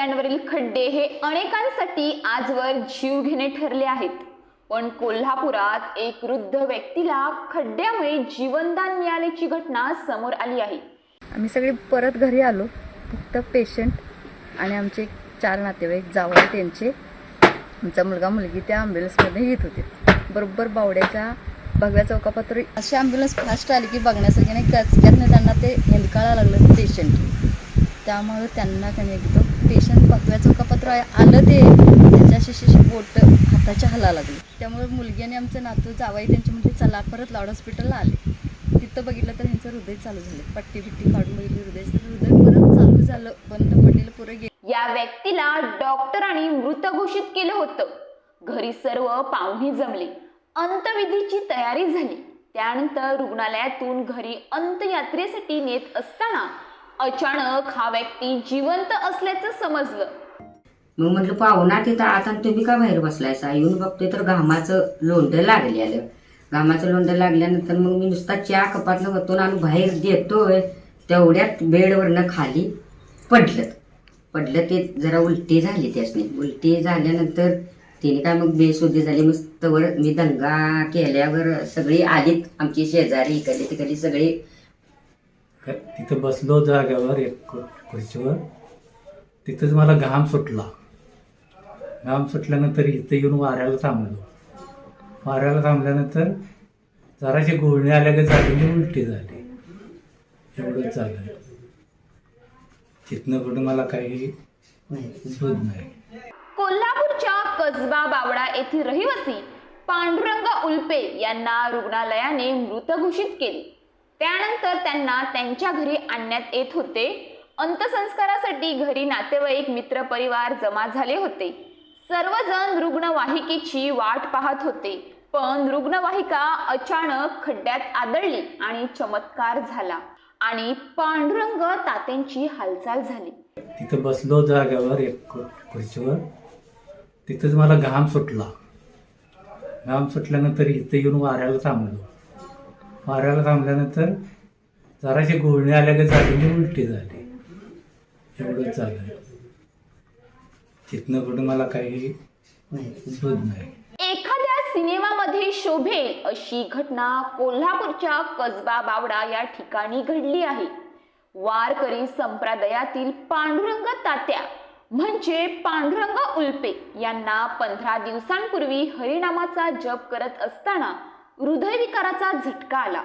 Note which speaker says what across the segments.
Speaker 1: रस्त्यांवरील खड्डे हे अनेकांसाठी आजवर जीवघेणे ठरले आहेत. पण कोल्हापुरात एक वृद्ध व्यक्तीला खड्ड्यामुळे जीवनदान मिळाल्याची घटना समोर आली आहे.
Speaker 2: आम्ही सगळे परत घरी आलो. फक्त पेशंट आणि आमचे 4 नातेवाईक जावई त्यांचे आमचा मुलगा मुलगी त्या ॲम्ब्युलन्समध्ये येत होते. बरोबर बावड्याच्या भगव्या चौकापात्र अशी ॲम्ब्युलन्स फास्ट आली की बघण्यासाठी नाही कचक्यातनं त्यांना ते हेलकाळा लागलं पेशंट. त्यामुळे त्यांना काही एकदम पेशंट भगव्या चौकापात्र आलं ते त्यांच्या शिशी बोट हाताच्या हाला लागली. त्यामुळे मुलगी आणि आमचं नातू जावई त्यांचे म्हणजे चला परत लाड हॉस्पिटलला आले. तिथं बघितलं तर ह्यांचं हृदय चालू झालं. पट्टी काढून बघितली हृदय परत चालू झालं. बंद पडलेलं पुरं गेलं.
Speaker 1: या व्यक्तीला डॉक्टरांनी मृत घोषित केलं होतं. घरी सर्व पाहुणे जमले, अंत्यविधीची तयारी झाली. त्यानंतर रुग्णालयातून घरी अंत्ययात्रेसाठी नेत असताना अचानक हा व्यक्ती जिवंत असल्याचं समजलं.
Speaker 3: मग म्हटलं पाहुणा तिथं आता तुम्ही का बाहेर बसलायसा? येऊन बघतोय तर घामाचं लोंढं लागलेलं. घामाचं लोंढं लागल्यानंतर मग मी नुसता चहा कपातनं वतून आणि बाहेर देतोय तेवढ्यात बेडवरनं खाली पडलं. ते जरा उलटी झाली. त्यासनी उलटी झाल्यानंतर तिने काय मग बेशुद्धी झाली. मग तवर मी दंगा केल्यावर सगळी आलीत आमची शेजारी इकडली तिकडली सगळी.
Speaker 4: तिथं बसलो जाग्यावर एक खुर्चीवर. तिथंच मला घाम सुटल्यानंतर इथं येऊन वाऱ्याला थांबल्यानंतर जराशी गुळणी आल्या झाली उलटी झाली. एवढंच झालं. तिथनं पुढे मला काही सुद नाही.
Speaker 1: कोल्हापूरच्या कसबा बावडा येथील रहिवासी पांडुरंग उल्पे यांना रुग्णालयाने मृत घोषित केले. त्यानंतर त्यांना त्यांच्या घरी आणण्यात येत होते. अंत्यसंस्कारासाठी घरी नातेवाईक मित्रपरिवार जमा झाले होते. सर्वजण रुग्णवाहिकेची वाट पाहत होते. पण रुग्णवाहिका अचानक खड्ड्यात आदळली आणि चमत्कार झाला आणि पांडुरंग तात्यांची हालचाल झाली.
Speaker 4: तिथं बसलो जाग्यावर एक खुर्चीवर. तिथंच मला घाम सुटल्यानंतर इथं येऊन वाऱ्याला थांबल्यानंतर जराशी गुळणी आल्या झाली उलटी झाली. एवढंच झालं. तिथनं पुढे मला काही सुद नाही.
Speaker 1: एखाद्या सिनेमामध्ये शोभेल अशी घटना कोल्हापूरच्या कसबा बावडा या ठिकाणी घडली आहे. वारकरी संप्रदायातील पांडुरंग तात्या म्हणजे पांडुरंग उल्पे यांना 15 दिवसांपूर्वी हरिनामाचा जप करत असताना हृदयविकाराचा झटका आला.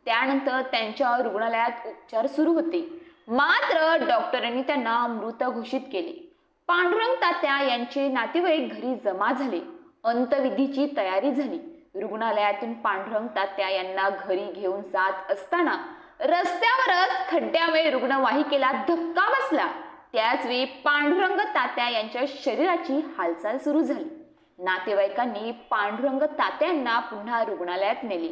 Speaker 1: त्यानंतर त्यांच्या रुग्णालयात उपचार सुरू होते. मात्र डॉक्टरांनी त्यांना मृत घोषित केले. पांडुरंग तात्या यांचे नातेवाईक घरी जमा झाले. अंत्यविधीची तयारी झाली. रुग्णालयातून पांडुरंग तात्या यांना घरी घेऊन जात असताना रस्त्यावरच खड्ड्यामुळे रुग्णवाहिकेला धक्का बसला. त्याचवेळी पांडुरंग तात्या यांच्या शरीराची हालचाल सुरू झाली. नातेवाईकांनी पांडुरंग तात्यांना पुन्हा रुग्णालयात नेले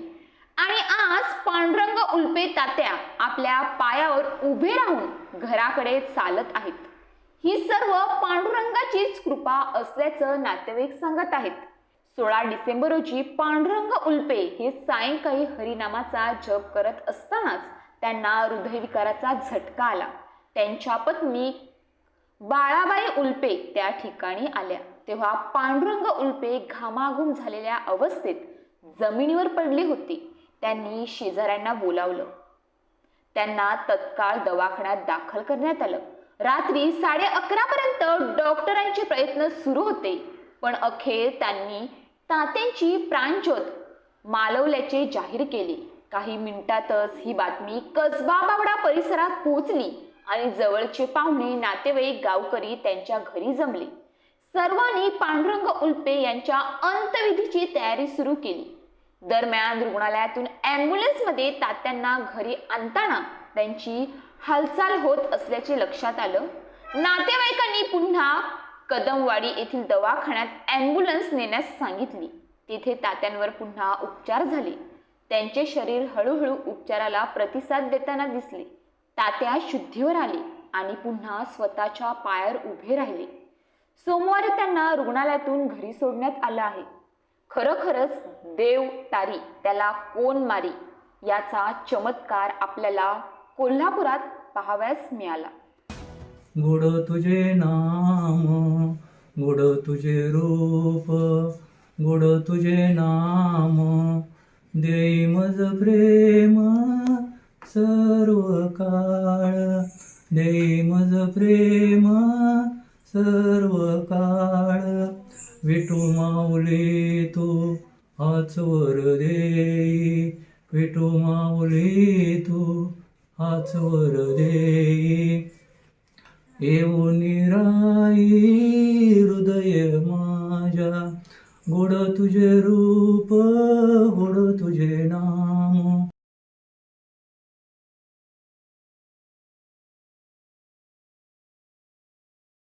Speaker 1: आणि आज पांडुरंग उल्पे तात्या आपल्या पायावर उभे राहून घराकडे चालत आहेत. ही सर्व पांडुरंगाचीच कृपा असल्याचं नातेवाईक सांगत आहेत. 16 डिसेंबर रोजी पांडुरंग उल्पे हे सायंकाळी हरिनामाचा जप करत असतानाच त्यांना हृदयविकाराचा झटका आला. त्यांच्या पत्नी बाळाबाई उल्पे त्या ठिकाणी आल्या तेव्हा पांडुरंग उल्पे घामाघूम झालेल्या अवस्थेत जमिनीवर पडले होते. त्यांनी शेजाऱ्यांना बोलावलं. त्यांना तत्काळ दवाखान्यात दाखल करण्यात आलं. रात्री 11:30 पर्यंत डॉक्टरांचे प्रयत्न सुरू होते. पण अखेर त्यांनी तात्यांची प्राणज्योत मालवल्याचे जाहीर केले. काही मिनिटातच ही बातमी कसबा बावडा परिसरात पोहोचली आणि जवळचे पाहुणे नातेवाईक गावकरी त्यांच्या घरी जमले. सर्वांनी पांडुरंग उल्पे यांच्या अंत्यविधीची तयारी सुरू केली. दरम्यान रुग्णालयातून ॲम्ब्युलन्समध्ये तात्यांना घरी आणताना त्यांची हालचाल होत असल्याचे लक्षात आलं. नातेवाईकांनी पुन्हा कदमवाडी येथील दवाखान्यात ॲम्ब्युलन्स नेण्यास सांगितली. तिथे तात्यांवर पुन्हा उपचार झाले. त्यांचे शरीर हळूहळू उपचाराला प्रतिसाद देताना दिसले. तात्या शुद्धीवर आले आणि पुन्हा स्वतःच्या पायावर उभे राहिले. सोमवारी त्यांना रुग्णालयातून घरी सोडण्यात आलं आहे. खरोखरच देव तारी त्याला कोण मारी याचा चमत्कार आपल्याला कोल्हापुरात पाहावयास मिळाला.
Speaker 4: गोड तुझे नाम, गोड तुझे रूप, गोड तुझे नाम, देई मज प्रेम सर्व काळ, देई मज प्रेम सर्व काळ. विठू माऊली तू हाच वर देई, विठू माऊली तू हाच वर देई. येऊन राई हृदय माझ्या, गोड तुझे रूप